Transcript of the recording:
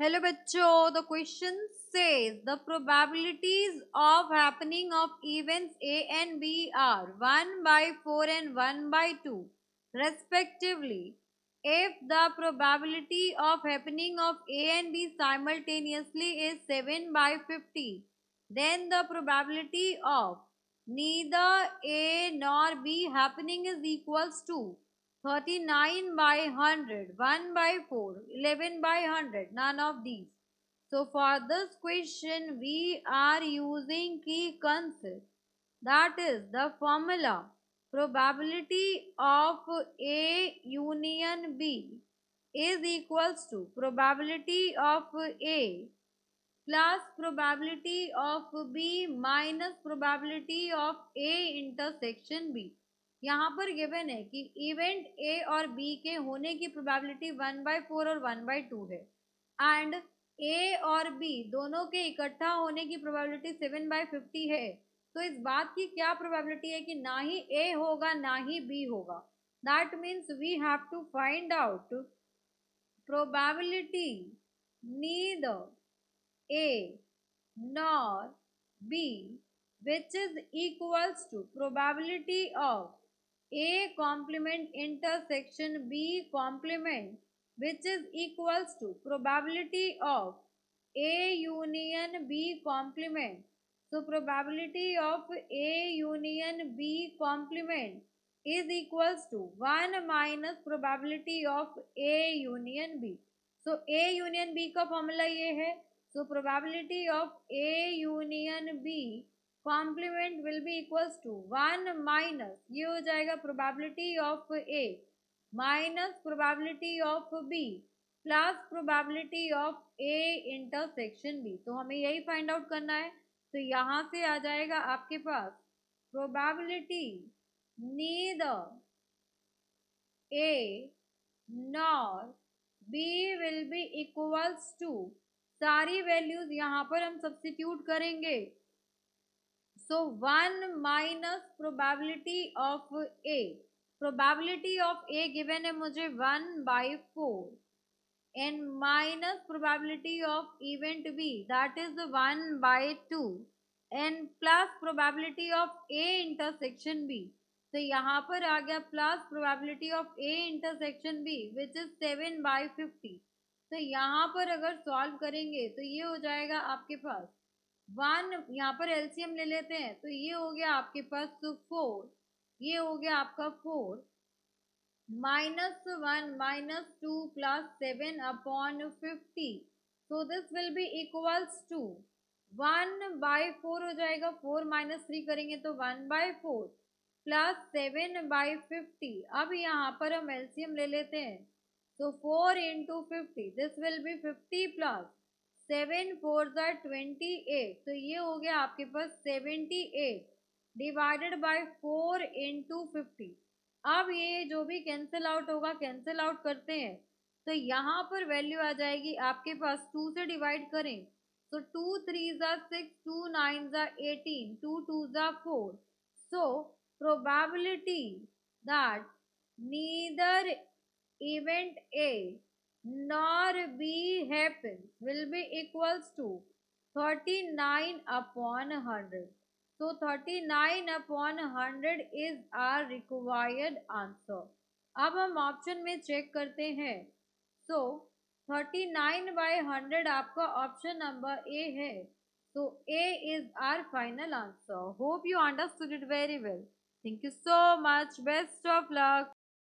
Hello बच्चों, the question says the probabilities of happening of events A and B are 1 by 4 and 1 by 2 respectively. If the probability of happening of A and B simultaneously is 7 by 50, then the probability of neither A nor B happening is equals to 39 by 100, 1 by 4, 11 by 100, none of these. So for this question, we are using key concept, that is the formula probability of A union B is equals to probability of A plus probability of B minus probability of A intersection B. यहाँ पर given है कि event A और B के होने की probability 1/4 और 1/2 है एंड ए और बी दोनों के इकट्ठा होने की प्रोबेबिलिटी 7/50 है। तो इस बात की क्या प्रोबेबिलिटी है कि ना ही ए होगा ना ही बी होगा। That means we have to find out probability neither A nor B, which is equals to probability of A complement intersection B complement, which is equals to probability of A union B complement. So probability of A union B complement is equals to 1 minus probability of A union B. So A union B का formula ये है। So probability of A union B complement will be equals to 1 minus ये हो जाएगा probability of A minus probability of B plus probability of A intersection B। तो हमें यही find out करना है। तो यहाँ से आ जाएगा आपके पास probability neither A nor B will be equals to सारी वैल्यूज यहाँ पर हम सब्स्टिट्यूट करेंगे। So 1 minus probability of A, probability of A given है मुझे 1/4 and minus probability of event B that is 1/2 and plus probability of A intersection B. तो यहाँ पर आ गया plus probability of A intersection B which is 7/50। तो यहाँ पर अगर सॉल्व करेंगे तो ये हो जाएगा आपके पास 1, यहाँ पर एलसीएम ले लेते हैं तो ये हो गया आपके पास 4, ये हो गया आपका 4 -1 -2 plus 7/50। So this will be equals to 1/4 हो जाएगा। 4 - 3 करेंगे तो 1/4 प्लस 7/50। अब यहाँ पर हम एलसीएम ले लेते हैं तो 4 into 50, this will be 50 plus 7 4s are 28। तो ये हो गया आपके पास 78 डिवाइडेड बाय 4 into 50। अब ये जो भी कैंसिल आउट होगा कैंसिल आउट करते हैं तो यहाँ पर वैल्यू आ जाएगी आपके पास 2 से डिवाइड करें तो 2 3s are 6, 2 9s are 18, 2 2s are 4। So probability that neither event A nor B happens will be equals to 39/100। So 39/100 is our required answer। अब हम ऑप्शन में चेक करते हैं। So 39/100 आपका ऑप्शन नंबर ए है। So A is our final answer। Hope you understood it very well। Thank you so much। Best of luck।